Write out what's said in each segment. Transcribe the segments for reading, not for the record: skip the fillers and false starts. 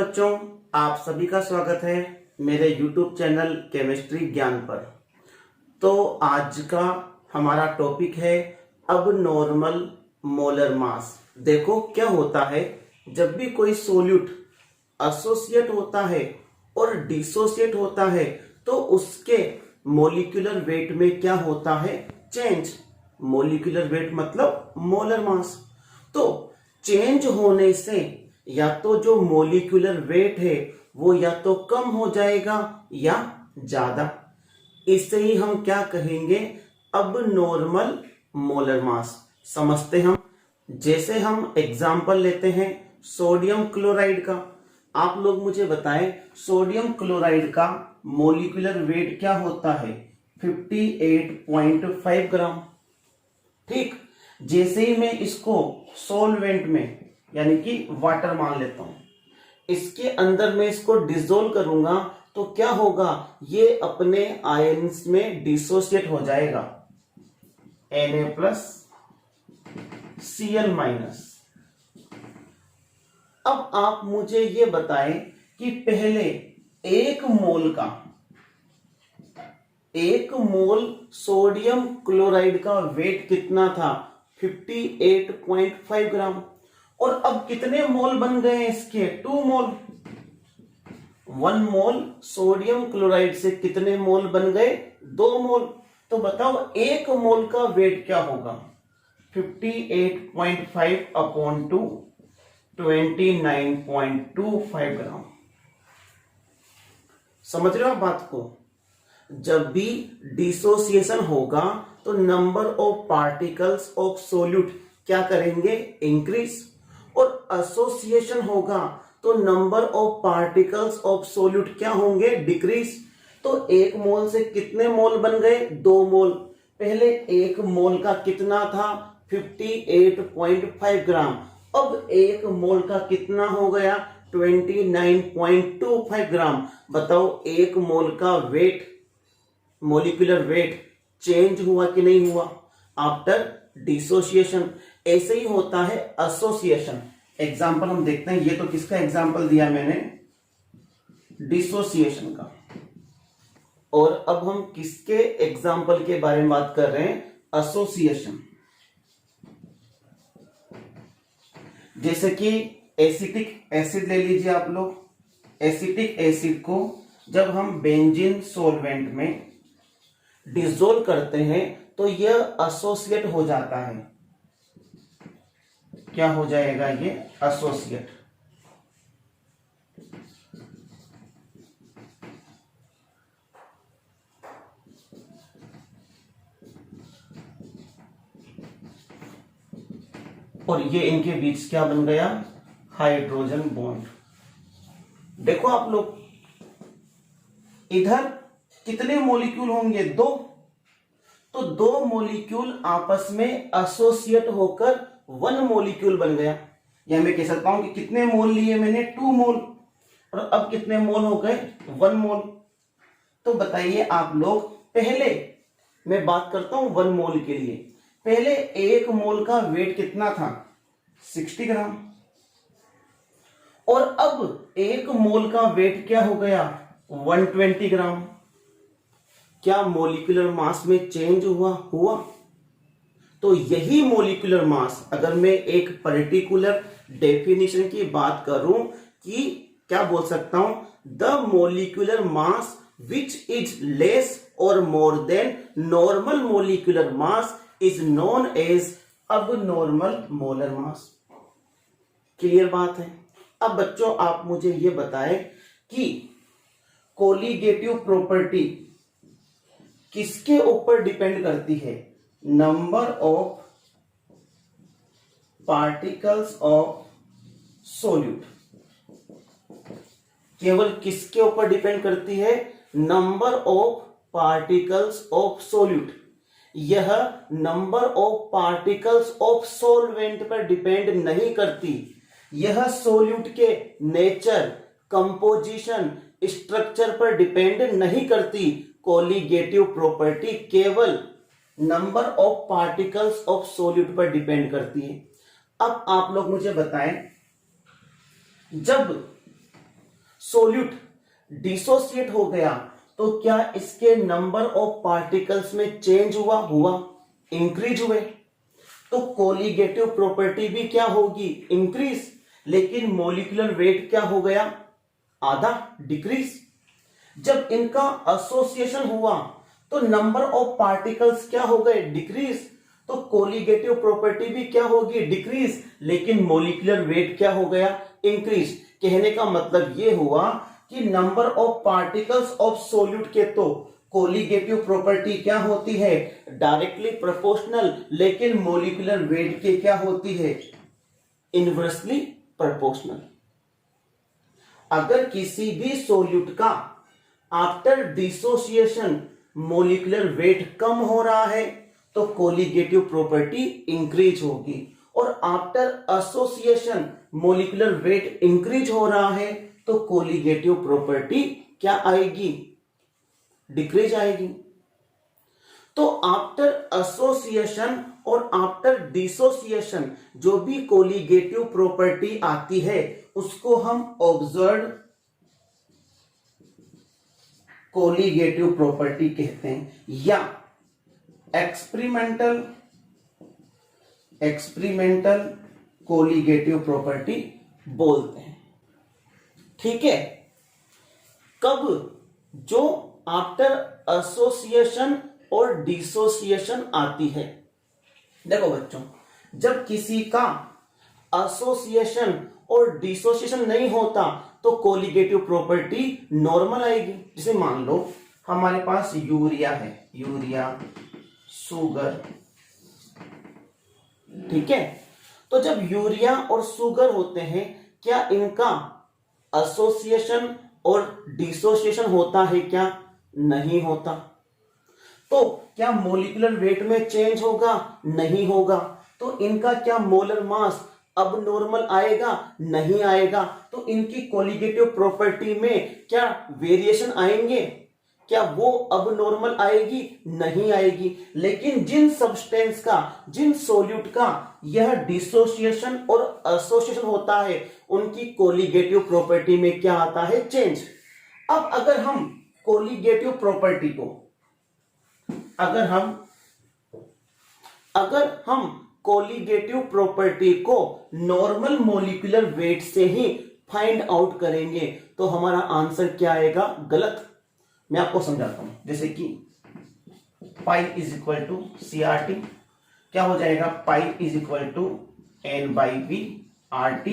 बच्चों, आप सभी का स्वागत है मेरे YouTube चैनल केमिस्ट्री ज्ञान पर। तो आज का हमारा टॉपिक है अब नॉर्मल मोलर मास। देखो क्या होता है, जब भी कोई सोल्यूट एसोसिएट होता है और डिसोसिएट होता है तो उसके मोलिकुलर वेट में क्या होता है, चेंज। मोलिकुलर वेट मतलब मोलर मास। तो चेंज होने से या तो जो मोलिकुलर वेट है वो या तो कम हो जाएगा या ज्यादा। इससे ही हम क्या कहेंगे, अब नॉर्मल मोलर मास। समझते हम, जैसे हम एग्जांपल लेते हैं सोडियम क्लोराइड का। आप लोग मुझे बताएं सोडियम क्लोराइड का मोलिकुलर वेट क्या होता है, 58.5 ग्राम। ठीक, जैसे ही मैं इसको सॉल्वेंट में यानी कि वाटर मान लेता हूं, इसके अंदर मैं इसको डिसोल्व करूंगा तो क्या होगा, ये अपने आयंस में डिसोसिएट हो जाएगा, Na+ Cl-। अब आप मुझे ये बताएं कि पहले एक मोल सोडियम क्लोराइड का वेट कितना था, 58.5 ग्राम। और अब कितने मोल बन गए इसके, 2 मोल। 1 मोल सोडियम क्लोराइड से कितने मोल बन गए, 2 मोल। तो बताओ एक मोल का वेट क्या होगा, 58.5 अपॉन 2, 29.25 ग्राम। समझ रहे हो आप बात को। जब भी डिसोसिएशन होगा तो number of particles of solute क्या करेंगे, इंक्रीज। और एसोसिएशन होगा तो number of particles of solute क्या होंगे, डिक्रीज। तो एक मोल से कितने मोल बन गए, 2 मोल। पहले एक मोल का कितना था, 58.5 ग्राम। अब एक मोल का कितना हो गया, 29.25 ग्राम। बताओ एक मोल का वेट, मोलिकुलर वेट चेंज हुआ कि नहीं हुआ आफ्टर डिसोसिएशन। ऐसे ही होता है एसोसिएशन। एग्जांपल हम देखते हैं, ये तो किसका एग्जांपल दिया मैंने, डिसोसिएशन का। और अब हम किसके एग्जांपल के बारे में बात कर रहे हैं, एसोसिएशन। जैसे कि एसिटिक एसिड ले लीजिए आप लोग। एसिटिक एसिड को जब हम बेंजीन सॉल्वेंट में डिसोल्व करते हैं तो यह एसोसिएट हो जाता है। क्या हो जाएगा, ये एसोसिएट। और ये इनके बीच क्या बन गया, हाइड्रोजन बॉन्ड। देखो आप लोग, इधर कितने मॉलिक्यूल होंगे, 2। तो 2 मॉलिक्यूल आपस में एसोसिएट होकर 1 मॉलिक्यूल बन गया। या मैं कह सकता हूं कि कितने मोल लिए मैंने, 2 मोल। और अब कितने मोल हो गए, 1 मोल। तो बताइए आप लोग, पहले मैं बात करता हूं 1 मोल के लिए। पहले 1 मोल का वेट कितना था, 60 ग्राम। और अब 1 मोल का वेट क्या हो गया, 120 ग्राम। क्या मोलिकुलर मास में चेंज हुआ? तो यही मोलिकुलर मास, अगर मैं एक पर्टिकुलर डेफिनेशन की बात करूं कि क्या बोल सकता हूं, the molecular mass which is less और more than normal molecular mass is known as अब नॉर्मल मोलर मास। क्लियर बात है। अब बच्चों आप मुझे यह बताएं कि कोलिगेटिव प्रॉपर्टी किसके ऊपर डिपेंड करती है, number of particles of solute. केवल किसके ऊपर डिपेंड करती है, number of particles of solute. यह number of particles of solvent पर डिपेंड नहीं करती। यह सोल्यूट के नेचर, कंपोजिशन, स्ट्रक्चर पर डिपेंड नहीं करती। कोलिगेटिव प्रॉपर्टी केवल number of particles of solute पर डिपेंड करती है। अब आप लोग मुझे बताएं, जब सोल्यूट डिसोसिएट हो गया तो क्या इसके नंबर ऑफ पार्टिकल्स में चेंज हुआ इंक्रीज हुए। तो कोलिगेटिव प्रॉपर्टी भी क्या होगी, इंक्रीज, लेकिन मॉलिक्यूलर वेट क्या हो गया, आधा, डिक्रीज। जब इनका एसोसिएशन हुआ तो नंबर ऑफ पार्टिकल्स क्या हो गए, डिक्रीज। तो कोलिगेटिव प्रॉपर्टी भी क्या होगी, डिक्रीज, लेकिन मॉलिक्यूलर वेट क्या हो गया, इंक्रीज। कहने का मतलब ये हुआ कि number of particles of solute के तो कोलिगेटिव प्रॉपर्टी क्या होती है, डायरेक्टली प्रोपोर्शनल, लेकिन मॉलिक्यूलर वेट के क्या होती है, इनवर्सली प्रोपोर्शनल। अगर किसी भी सोल्यूट का आफ्टर डिसोसिएशन मॉलिक्यूलर वेट कम हो रहा है तो कोलिगेटिव प्रॉपर्टी इंक्रीज होगी, और after association molecular weight increase हो रहा है तो कोलिगेटिव प्रॉपर्टी क्या आएगी, डिक्रीज आएगी। तो आफ्टर एसोसिएशन और आफ्टर डिसोसिएशन जो भी कोलिगेटिव प्रॉपर्टी आती है उसको हम ऑब्जर्व कोलिगेटिव प्रॉपर्टी कहते हैं, या एक्सपेरिमेंटल कोलिगेटिव प्रॉपर्टी बोलते हैं। ठीक है। कब, जो आफ्टर एसोसिएशन और डिसोसिएशन आती है। देखो बच्चों, जब किसी का एसोसिएशन और डिसोसिएशन नहीं होता तो कोलिगेटिव प्रॉपर्टी नॉर्मल आएगी। जैसे मान लो हमारे पास यूरिया है, यूरिया, शुगर, ठीक है। तो जब यूरिया और शुगर होते हैं क्या इनका एसोसिएशन और डिसोसिएशन होता है, क्या नहीं होता। तो क्या मॉलिक्यूलर वेट में चेंज होगा, नहीं होगा। तो इनका क्या मोलर मास अब नॉर्मल आएगा, नहीं आएगा। तो इनकी कोलिगेटिव प्रॉपर्टी में क्या वेरिएशन आएंगे, क्या वो अब नॉर्मल आएगी, नहीं आएगी। लेकिन जिन सब्सटेंस का, जिन सोल्यूट का यह डिसोसिएशन और एसोसिएशन होता है उनकी कोलिगेटिव प्रॉपर्टी में क्या आता है, चेंज। अब अगर हम कोलिगेटिव प्रॉपर्टी को, अगर हम कोलिगेटिव प्रॉपर्टी को नॉर्मल मॉलिक्यूलर वेट से ही फाइंड आउट करेंगे तो हमारा आंसर क्या आएगा, गलत। मैं आपको समझाता हूं। जैसे कि pi is equal to CRT, क्या हो जाएगा, pi is equal to N/V/RT,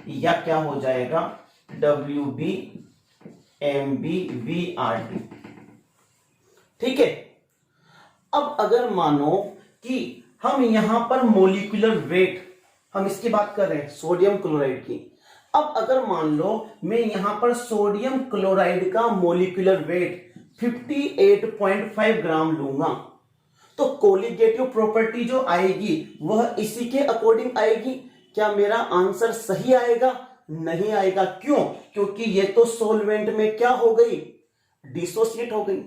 या क्या हो जाएगा WB/MB/VRT। ठीक है। अब अगर मानो कि हम यहां पर मॉलिक्यूलर वेट, हम इसकी बात कर रहे हैं सोडियम क्लोराइड की। अब अगर मान लो मैं यहां पर सोडियम क्लोराइड का मॉलिक्यूलर वेट 58.5 ग्राम लूंगा तो कोलिगेटिव प्रॉपर्टी जो आएगी वह इसी के अकॉर्डिंग आएगी। क्या मेरा आंसर सही आएगा, नहीं आएगा। क्यों, क्योंकि ये तो सोलवेंट में क्या हो गई, डिसोसिएट हो गई।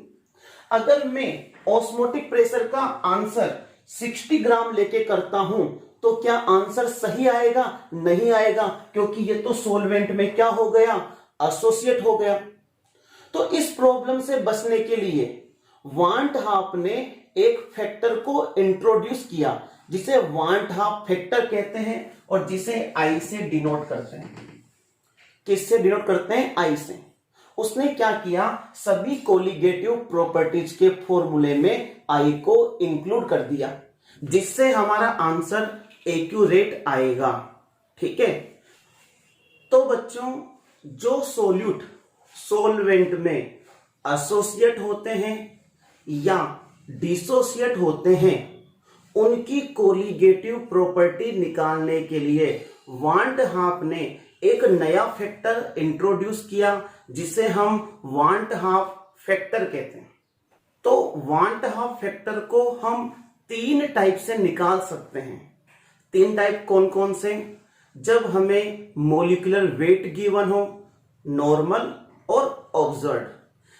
अगर मैं ऑस्मोटिक प्रेशर का आंसर 60 ग्राम लेके करता हूं तो क्या आंसर सही आएगा, नहीं आएगा, क्योंकि ये तो सोलवेंट में क्या हो गया, एसोसिएट हो गया। तो इस प्रॉब्लम से बचने के लिए वांट हाफ ने एक फैक्टर को इंट्रोड्यूस किया जिसे वांट हाफ फैक्टर कहते हैं और जिसे आई से डिनोट करते हैं। किससे डिनोट करते हैं, आई से। उसने क्या किया, सभी कोलिगेटिव प्रॉपर्टीज के फॉर्मूले में आई को इंक्लूड कर दिया जिससे हमारा आंसर एक्यूरेट आएगा। ठीक है। तो बच्चों, जो सोल्यूट सोलवेंट में एसोसिएट होते हैं या डिसोसिएट होते हैं उनकी कोलिगेटिव प्रॉपर्टी निकालने के लिए वांट हाफ ने एक नया फैक्टर इंट्रोड्यूस किया जिसे हम वांट हाफ फैक्टर कहते हैं। तो वांट हाफ फैक्टर को हम 3 टाइप से निकाल सकते हैं। 3 टाइप कौन कौन से, जब हमें मॉलिक्यूलर वेट गिवन हो, नॉर्मल और ऑब्जर्व्ड,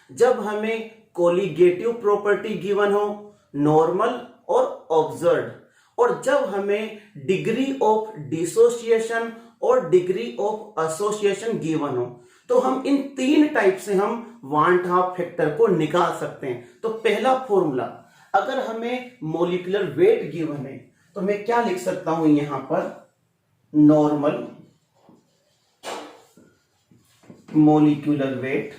जब हमें कोलिगेटिव प्रॉपर्टी गिवन हो, नॉर्मल और ऑब्जर्व्ड, और जब हमें डिग्री ऑफ डिसोसिएशन और डिग्री ऑफ एसोसिएशन गिवन हो। तो हम इन 3 टाइप से हम वांट हाफ फैक्टर को निकाल सकते हैं। तो पहला फॉर्मूला, अगर हमें मोलिकुलर वेट गिवन है तो मैं क्या लिख सकता हूं यहां पर, normal molecular weight.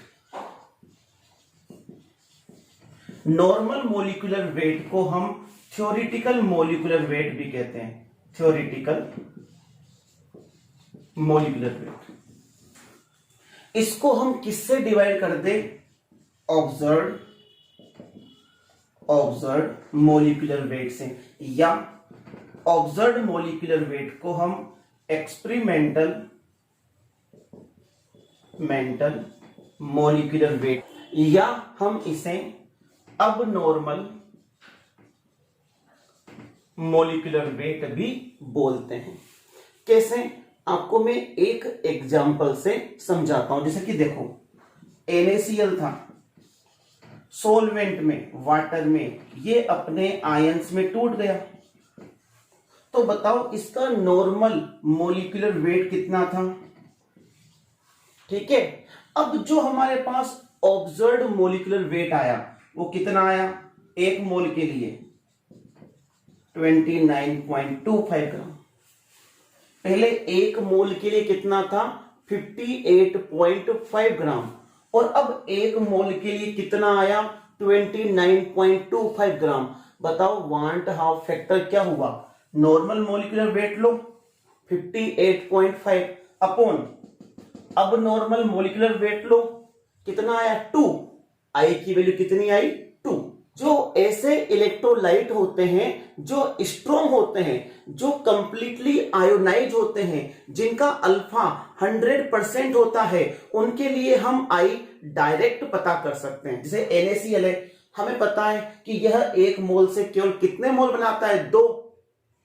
Normal molecular weight को हम थ्योरेटिकल मोलिकुलर वेट भी कहते हैं, थ्योरेटिकल मोलिकुलर वेट। इसको हम किससे डिवाइड कर दे, ऑब्जर्व्ड मोलिकुलर वेट से, या ऑब्जर्व्ड मोलिकुलर वेट को हम एक्सपेरिमेंटल मोलिकुलर वेट, या हम इसे अब नॉर्मल मोलिकुलर वेट भी बोलते हैं। कैसे, आपको मैं एक एग्जांपल से समझाता हूं। जैसे कि देखो, NaCl था सोलवेंट में, वाटर में, ये अपने आयंस में टूट गया। तो बताओ इसका नॉर्मल मोलिकुलर वेट कितना था। ठीक है, अब जो हमारे पास ऑब्जर्व्ड मोलिकुलर वेट आया वो कितना आया, एक मोल के लिए 29.25 ग्राम। पहले एक मोल के लिए कितना था, 58.5 ग्राम, और अब एक मोल के लिए कितना आया, 29.25 ग्राम। बताओ वांट हाफ फैक्टर क्या हुआ, नॉर्मल मोलिकुलर वेट लो 58.5 अपॉन अब नॉर्मल मोलिकुलर वेट लो, कितना आया 2, आई की वैल्यू कितनी आई 2। जो ऐसे इलेक्ट्रोलाइट होते हैं जो स्ट्रॉन्ग होते हैं, जो कंप्लीटली आयोनाइज होते हैं, जिनका अल्फा 100% होता है, उनके लिए हम आई डायरेक्ट पता कर सकते हैं। जैसे NaCl है, हमें पता है कि यह एक मोल से केवल कितने मोल बनाता है, 2।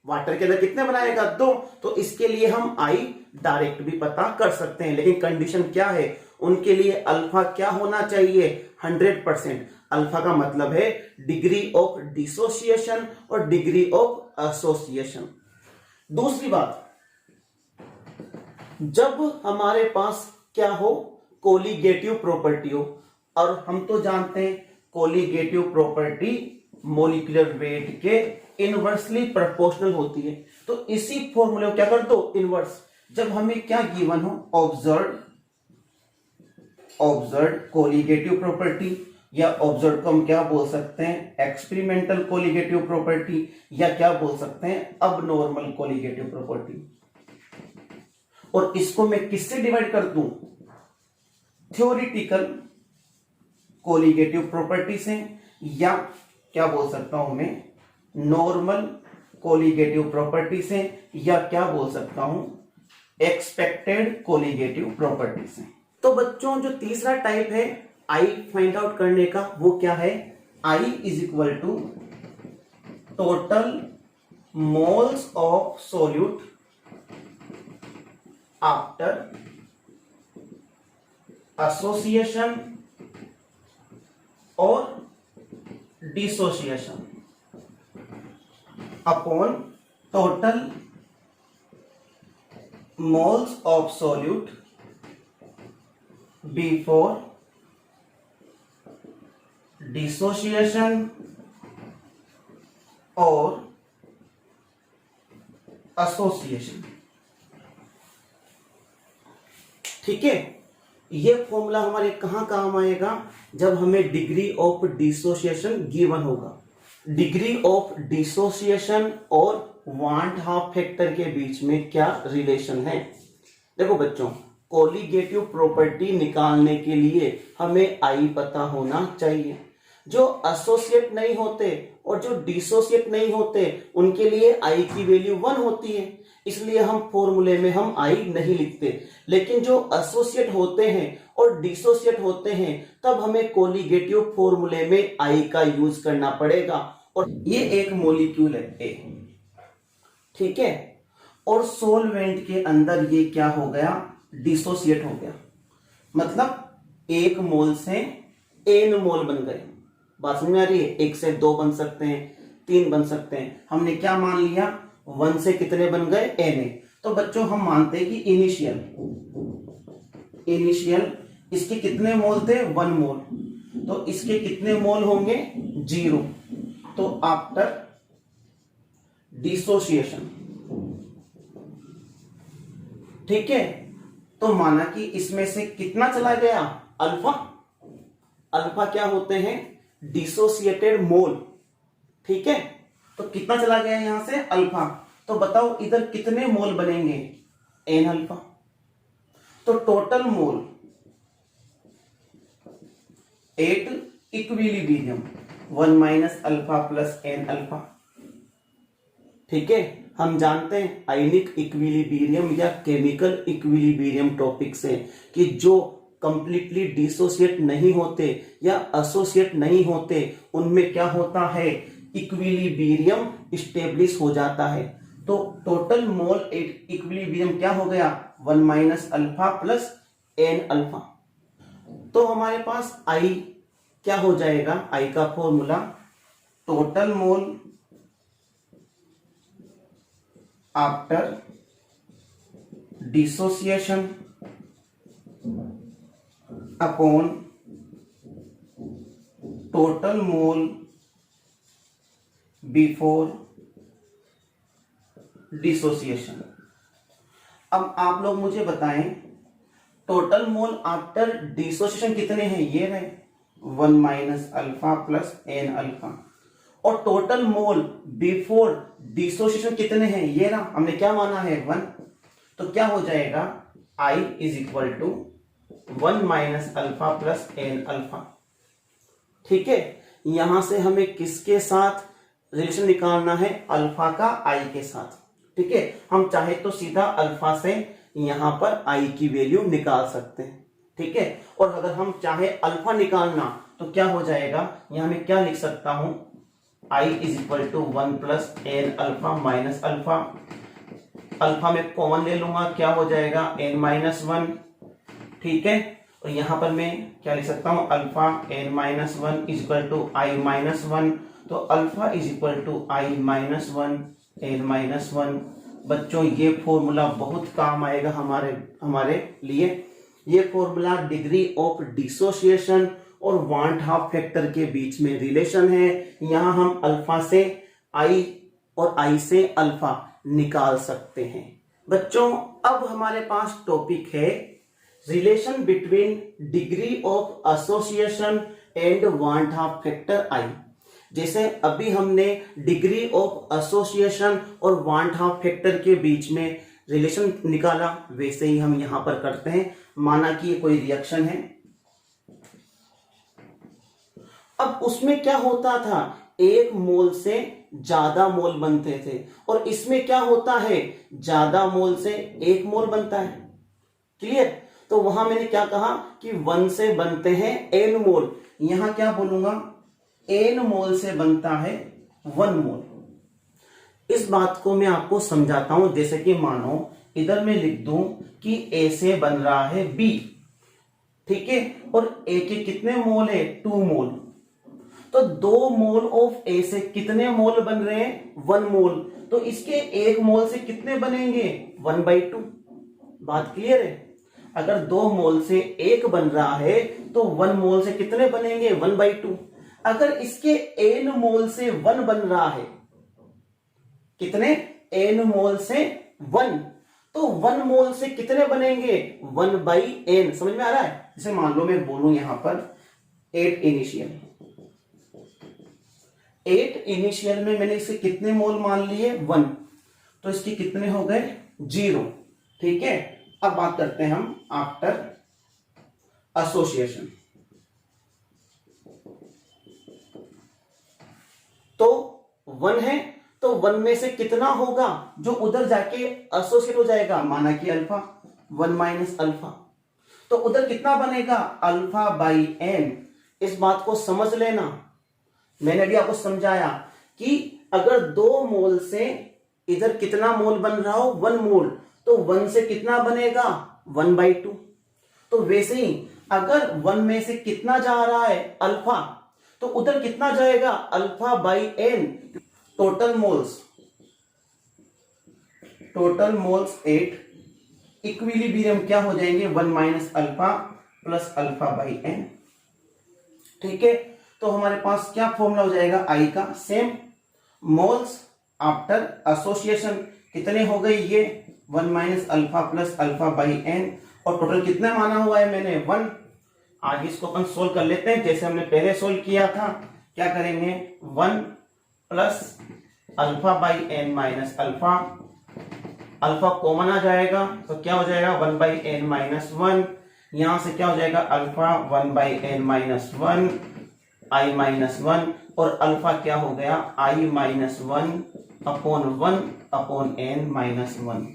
वाटर के अंदर कितने बनाएगा, 2। तो इसके लिए हम आई डायरेक्ट भी पता कर सकते हैं। लेकिन कंडीशन क्या है, उनके लिए अल्फा क्या होना चाहिए, 100%। अल्फा का मतलब है डिग्री ऑफ डिसोसिएशन और डिग्री ऑफ एसोसिएशन। दूसरी बात, जब हमारे पास क्या हो, कोलिगेटिव प्रॉपर्टी हो, और हम तो जानते हैं कोलिगेटिव प्रॉपर्टी मोलिकुलर वेट के इनवर्सली प्रोपोर्शनल होती है। तो इसी फॉर्मूले को क्या कर दो, इनवर्स। जब हमें क्या गिवन हो, ऑब्जर्व्ड कोलिगेटिव प्रॉपर्टी, या ऑब्जर्व को हम क्या बोल सकते हैं, एक्सपेरिमेंटल कोलिगेटिव प्रॉपर्टी, या क्या बोल सकते हैं, अब नॉर्मल कोलिगेटिव प्रॉपर्टी। और इसको मैं किससे डिवाइड कर दूं, थ्योरेटिकल कोलिगेटिव प्रॉपर्टी से, या क्या बोल सकता हूं मैं, नॉर्मल कोलिगेटिव प्रॉपर्टी से, या क्या बोल सकता हूं, एक्सपेक्टेड कोलिगेटिव प्रॉपर्टी से। तो बच्चों जो तीसरा टाइप है आई फाइंड आउट करने का, वो क्या है, i is equal to total moles of solute after association और dissociation upon total moles of solute before dissociation और एसोसिएशन। ठीक है, यह फॉर्मूला हमारे कहां काम आएगा, जब हमें डिग्री ऑफ डिसोसिएशन गिवन होगा। डिग्री ऑफ डिसोसिएशन और वांट हाफ फैक्टर के बीच में क्या रिलेशन है। देखो बच्चों, कोलिगेटिव प्रॉपर्टी निकालने के लिए हमें आई पता होना चाहिए। जो एसोसिएट नहीं होते और जो डिसोसिएट नहीं होते, उनके लिए आई की वैल्यू 1 होती है, इसलिए हम फॉर्मूले में हम आई नहीं लिखते। लेकिन जो एसोसिएट होते हैं और डिसोसिएट होते हैं, तब हमें कोलिगेटिव फॉर्मूले में आई का यूज करना पड़ेगा। और ये एक मॉलिक्यूल है ए, ठीक है, और सोलवेंट के अंदर ये क्या हो गया, डिसोसिएट हो गया। मतलब एक मोल से एन मोल बन गए। बात समझ में आ रही है, 1 से 2 बन सकते हैं, 3 बन सकते हैं। हमने क्या मान लिया, 1 से कितने बन गए, एन। तो बच्चों हम मानते हैं कि इनिशियल, इसके कितने मोल थे 1 मोल, तो इसके कितने मोल होंगे 0। तो आफ्टर डिसोसिएशन, ठीक है, तो माना कि इसमें से कितना चला गया अल्फा। अल्फा क्या होते हैं डिसोसिएटेड मोल, ठीक है, तो कितना चला गया यहां से अल्फा। तो बताओ इधर कितने मोल बनेंगे एन अल्फा। तो total mole 8 equilibrium 1 minus alpha plus n alpha, ठीक है। हम जानते हैं आयनिक इक्विलिब्रियम या केमिकल इक्विलिब्रियम टॉपिक से कि जो कंप्लीटली डिसोसिएट नहीं होते या एसोसिएट नहीं होते उनमें क्या होता है इक्विलिब्रियम स्टेब्लिश हो जाता है। तो टोटल मोल इक्विलिब्रियम क्या हो गया 1 minus alpha plus n alpha. तो हमारे पास आई क्या हो जाएगा, आई का formula total mole after dissociation upon total mole before dissociation. अब आप लोग मुझे बताएं टोटल मोल आफ्टर डिसोसिएशन कितने हैं, ये रहे 1 minus alpha plus n alpha, और टोटल मोल बिफोर डिसोसिएशन कितने हैं, ये ना हमने क्या माना है 1। तो क्या हो जाएगा I is equal to 1 minus alpha plus n alpha, ठीक है। यहां से हमें किसके साथ रिलेशन निकालना है, अल्फा का I के साथ, ठीक है। हम चाहे तो सीधा अल्फा से यहां पर I की वैल्यू निकाल सकते हैं, ठीक है। और अगर हम चाहे अल्फा निकालना तो क्या हो जाएगा, यहां मैं क्या लिख सकता हूं I is equal to 1 plus n alpha minus alpha, alpha में कॉमन ले लूंगा क्या हो जाएगा n माइनस 1, ठीक है। और यहां पर मैं क्या लिख सकता हूं alpha n minus 1 is equal to I minus 1, तो alpha is equal to I minus 1 n minus 1। बच्चों ये फॉर्मूला बहुत काम आएगा हमारे लिए। ये फॉर्मूला डिग्री ऑफ डिसोसिएशन और वांट हाफ फैक्टर के बीच में रिलेशन है। यहां हम अल्फा से आई और आई से अल्फा निकाल सकते हैं। बच्चों अब हमारे पास टॉपिक है relation between degree of association and van't Hoff factor I. जैसे अभी हमने डिग्री ऑफ एसोसिएशन और वांट हाफ फैक्टर के बीच में रिलेशन निकाला, वैसे ही हम यहां पर करते हैं। माना कि ये कोई रिएक्शन है, अब उसमें क्या होता था एक मोल से ज्यादा मोल बनते थे, और इसमें क्या होता है ज्यादा मोल से एक मोल बनता है, क्लियर। तो वहां मैंने क्या कहा कि 1 से बनते हैं n मोल, यहां क्या बोलूंगा n मोल से बनता है 1 मोल। इस बात को मैं आपको समझाता हूं। जैसे कि मानो इधर मैं लिख दूं कि A से बन रहा है B, ठीक है, और A के कितने मोल है 2 मोल, तो 2 मोल ऑफ A से कितने मोल बन रहे हैं 1 मोल, तो इसके 1 मोल से कितने बनेंगे 1/2। बात क्लियर है। अगर 2 मोल से 1 बन रहा है तो 1 मोल से कितने बनेंगे 1/2। अगर इसके n मोल से 1 बन रहा है, कितने n मोल से 1, तो 1 मोल से कितने बनेंगे 1/n। समझ में आ रहा है। जैसे मान लो मैं बोलूं यहां पर 8 इनिशियल, 8 इनिशियल में मैंने इसे कितने मोल मान लिए 1, तो इसके कितने हो गए 0, ठीक है। अब बात करते हैं हम आफ्टर एसोसिएशन। तो 1 है, तो 1 में से कितना होगा जो उधर जाके एसोसिएट हो जाएगा, माना कि अल्फा 1 माइनस अल्फा, तो उधर कितना बनेगा अल्फा बाई एन। इस बात को समझ लेना, मैंने अभी आपको समझाया कि अगर 2 मोल से इधर कितना मोल बन रहा हो 1 मोल, तो 1 से कितना बनेगा 1/2। तो वैसे ही अगर 1 में से कितना जा रहा है अल्फा, तो उधर कितना जाएगा alpha by n. Total moles 8 equilibrium क्या हो जाएंगे, 1 minus alpha plus alpha by n. ठीक है, तो हमारे पास क्या फॉर्मूला हो जाएगा आई का, सेम मोल्स आफ्टर एसोसिएशन कितने हो गए ये 1 minus alpha plus alpha by n, और टोटल कितना माना हुआ है मैंने 1। आगे इसको अपन सोल्व कर लेते हैं जैसे हमने पहले सोल्व किया था। क्या करेंगे 1 plus alpha by N minus alpha, alpha common आ जाएगा तो क्या हो जाएगा 1 बाई एन माइनस 1, यहां से क्या हो जाएगा alpha 1 by N minus 1 I minus 1, और अल्फा क्या हो गया I minus 1 upon n minus 1।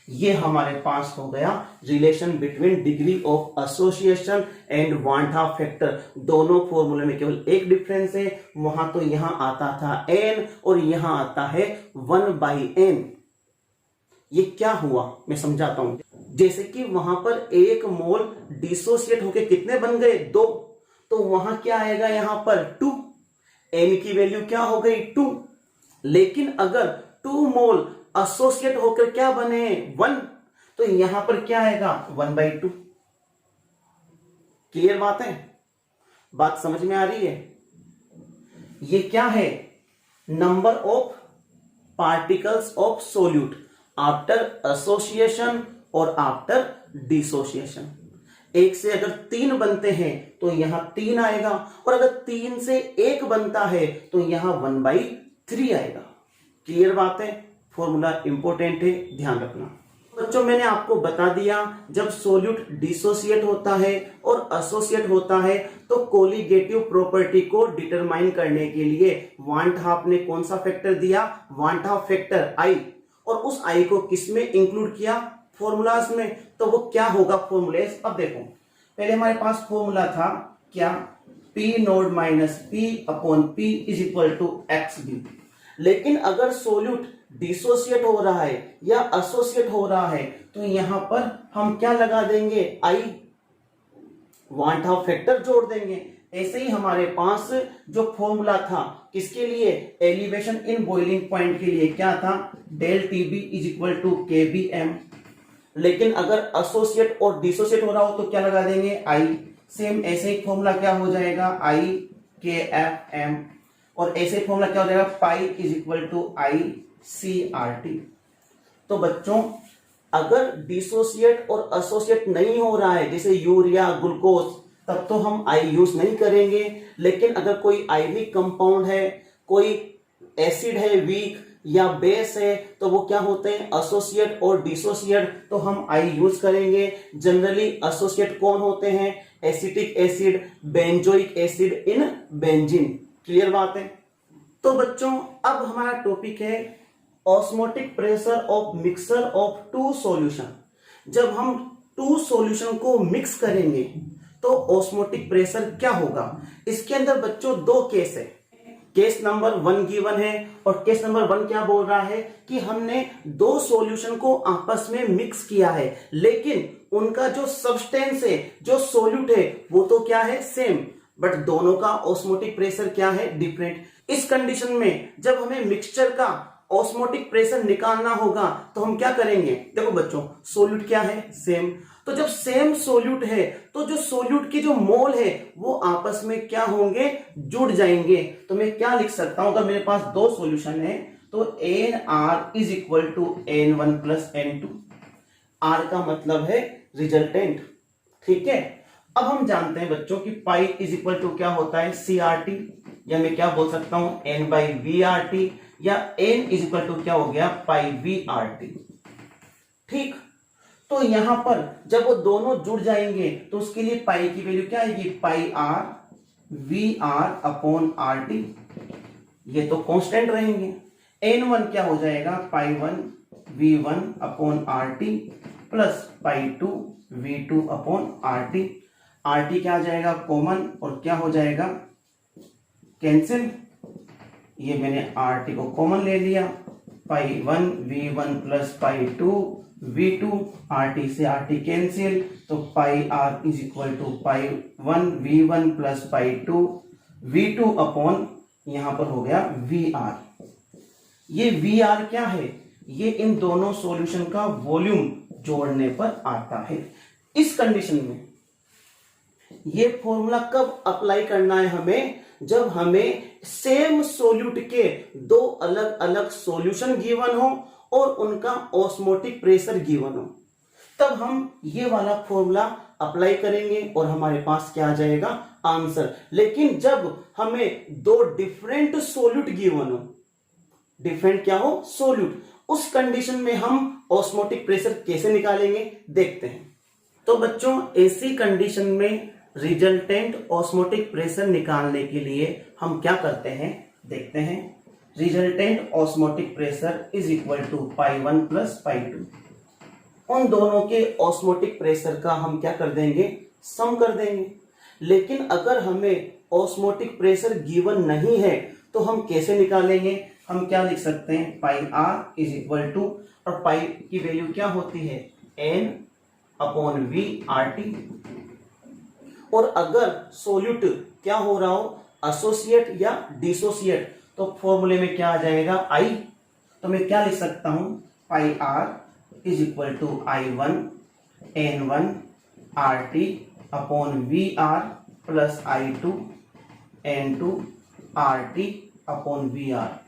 ये हमारे पास हो गया relation between degree of association and van't Hoff factor. दोनों फॉर्मूले में केवल एक डिफरेंस है, वहां तो यहां आता था n और यहां आता है 1 बाई एन। ये क्या हुआ मैं समझाता हूं। जैसे कि वहां पर एक मोल डिसोसिएट होके कितने बन गए 2, तो वहां क्या आएगा यहां पर 2, n की वैल्यू क्या हो गई 2। लेकिन अगर 2 मोल एसोसिएट होकर क्या बने 1, तो यहां पर क्या आएगा 1 बाई 2। क्लियर बात है, बात समझ में आ रही है। ये क्या है, number of particles of solute after association और आफ्टर डिसोसिएशन। एक से अगर 3 बनते हैं तो यहां 3 आएगा, और अगर 3 से 1 बनता है तो यहां 1 बाई 3 आएगा। क्लियर बात है, फॉर्मूला इंपॉर्टेंट है, ध्यान रखना। बच्चों मैंने आपको बता दिया जब सोल्यूट डिसोसिएट होता है और एसोसिएट होता है तो कोलिगेटिव प्रॉपर्टी को डिटरमाइन करने के लिए वांट हाफ ने कौन सा फैक्टर दिया, वांट हाफ फैक्टर आई, और उस आई को किस में इंक्लूड किया फॉर्मूलाज में, तो वो क्या होगा फॉर्मूलेस। अब देखो पहले हमारे पास फॉर्मूला था क्या, P nought minus P upon P is equal to X B. लेकिन अगर सोल्यूट डिसोसिएट हो रहा है या एसोसिएट हो रहा है तो यहां पर हम क्या लगा देंगे आई, वांट हाफ फैक्टर जोड़ देंगे। ऐसे ही हमारे पास जो फॉर्मूला था किसके लिए, एलिवेशन इन बॉइलिंग पॉइंट के लिए क्या था, del T B is equal to K B M. लेकिन अगर एसोसिएट और डिसोसिएट हो रहा हो तो क्या लगा देंगे आई। सेम ऐसे ही फॉर्मूला क्या हो जाएगा आई के एफ एम, और ऐसे फॉर्मूला क्या हो जाएगा pi is equal to I C R T. तो बच्चों अगर डिसोसिएट और एसोसिएट नहीं हो रहा है जैसे यूरिया ग्लूकोज, तब तो हम आई यूज नहीं करेंगे। लेकिन अगर कोई आयनिक कंपाउंड है, कोई एसिड है वीक या बेस है, तो वो क्या होते हैं एसोसिएट और डिसोसिएट, तो हम आई यूज करेंगे। जनरली एसोसिएट कौन होते हैं, acetic acid, benzoic acid in benzene. Clear बात है। तो बच्चों अब हमारा टॉपिक है osmotic pressure of mixer of 2 solution. जब हम 2 सॉल्यूशन को मिक्स करेंगे तो ऑस्मोटिक प्रेशर क्या होगा। इसके अंदर बच्चों 2 केस है, केस नंबर 1 गिवन है, और केस नंबर 1 क्या बोल रहा है कि हमने 2 सॉल्यूशन को आपस में मिक्स किया है, लेकिन उनका जो सब्सटेंस है, जो सोल्यूट है, वो तो क्या है सेम, बट दोनों का ऑस्मोटिक प्रेशर क्या है डिफरेंट। इस कंडीशन में जब हमें मिक्सचर का ऑस्मोटिक प्रेशर निकालना होगा तो हम क्या करेंगे, देखो बच्चों सोल्यूट क्या है सेम, तो जब सेम सोल्यूट है तो जो सोल्यूट की जो मोल है वो आपस में क्या होंगे, जुड़ जाएंगे। तो मैं क्या लिख सकता हूं, अगर मेरे पास 2 सॉल्यूशन है तो NR is equal to N1 plus N2। R का मतलब है रिजल्टेंट, ठीक है। अब हम जानते हैं बच्चों कि पाई इज इक्वल टू क्या होता है CRT, या मैं क्या बोल सकता हूं N बाई VRT, या N इज इक्वल टू क्या हो गया पाई VRT। ठीक, तो यहां पर जब वो दोनों जुड़ जाएंगे तो उसके लिए पाई की वैल्यू क्या आएगी, पाई R VR अपॉन RT। ये तो कांस्टेंट रहेंगे। N1 क्या हो जाएगा पाई 1 V1 upon RT plus pi 2 V2 upon RT। RT क्या आ जाएगा कॉमन, और क्या हो जाएगा कैंसिल। ये मैंने RT को कॉमन ले लिया, pi 1 V1 plus pi 2 V2, RT से RT कैंसिल, तो pi R is equal to pi 1 V1 plus pi 2 V2 upon यहां पर हो गया VR। ये VR क्या है, ये इन दोनों सॉल्यूशन का वॉल्यूम जोड़ने पर आता है। इस कंडीशन में ये फॉर्मूला कब अप्लाई करना है हमें, जब हमें सेम सोल्यूट के दो अलग अलग सॉल्यूशन गिवन हो और उनका ऑस्मोटिक प्रेशर गिवन हो, तब हम ये वाला फॉर्मूला अप्लाई करेंगे और हमारे पास क्या आ जाएगा, आंसर। लेकिन जब हमें दो डिफरेंट सोल्यूट गिवन हो, डिफरेंट क्या हो, सोल्यूट, उस कंडीशन में हम ऑस्मोटिक प्रेशर कैसे निकालेंगे देखते हैं। तो बच्चों ऐसी कंडीशन में रिजल्टेंट ऑस्मोटिक प्रेशर निकालने के लिए हम क्या करते हैं देखते हैं। Resultant osmotic pressure is equal to π1 plus π2। उन दोनों के ऑस्मोटिक प्रेशर का हम क्या कर देंगे, सम कर देंगे। लेकिन अगर हमें ऑस्मोटिक प्रेशर गिवन नहीं है तो हम कैसे निकालेंगे, हम क्या लिख सकते हैं, pi R is equal to, और पाई की वैल्यू क्या होती है, n upon V R T. और अगर सोल्यूट क्या हो रहा हो, एसोसिएट या डिसोसिएट, तो फॉर्मूले में क्या आ जाएगा, आई। तो मैं क्या लिख सकता हूं, pi R is equal to I1 N1 RT upon V R plus I2 N2 RT upon V R.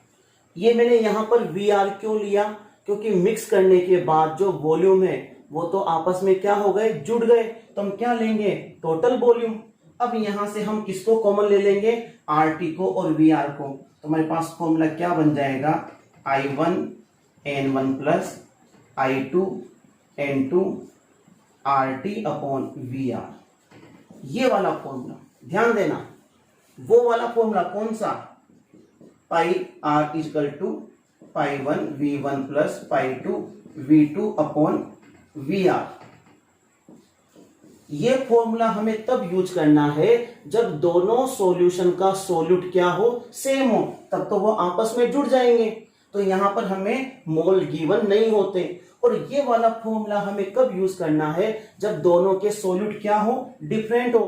ये मैंने यहां पर वी आर क्यों लिया, क्योंकि मिक्स करने के बाद जो वॉल्यूम है वो तो आपस में क्या हो गए, जुड़ गए, तो हम क्या लेंगे, टोटल वॉल्यूम। अब यहां से हम किसको कॉमन ले लेंगे, RT को और VR को। तो हमारे पास फॉर्मूला क्या बन जाएगा, I1 N1 plus I2 N2 RT upon VR। ये वाला फॉर्मूला ध्यान देना, वो वाला फॉर्मूला कौन सा, pi R equal to π1 V1 plus π2 V2 upon VR। ये फॉर्मूला हमें तब यूज करना है जब दोनों सॉल्यूशन का सोल्यूट क्या हो, सेम हो, तब तो वो आपस में जुड़ जाएंगे। तो यहां पर हमें मोल गिवन नहीं होते। और ये वाला फॉर्मूला हमें कब यूज करना है, जब दोनों के सोल्यूट क्या हो, डिफरेंट हो।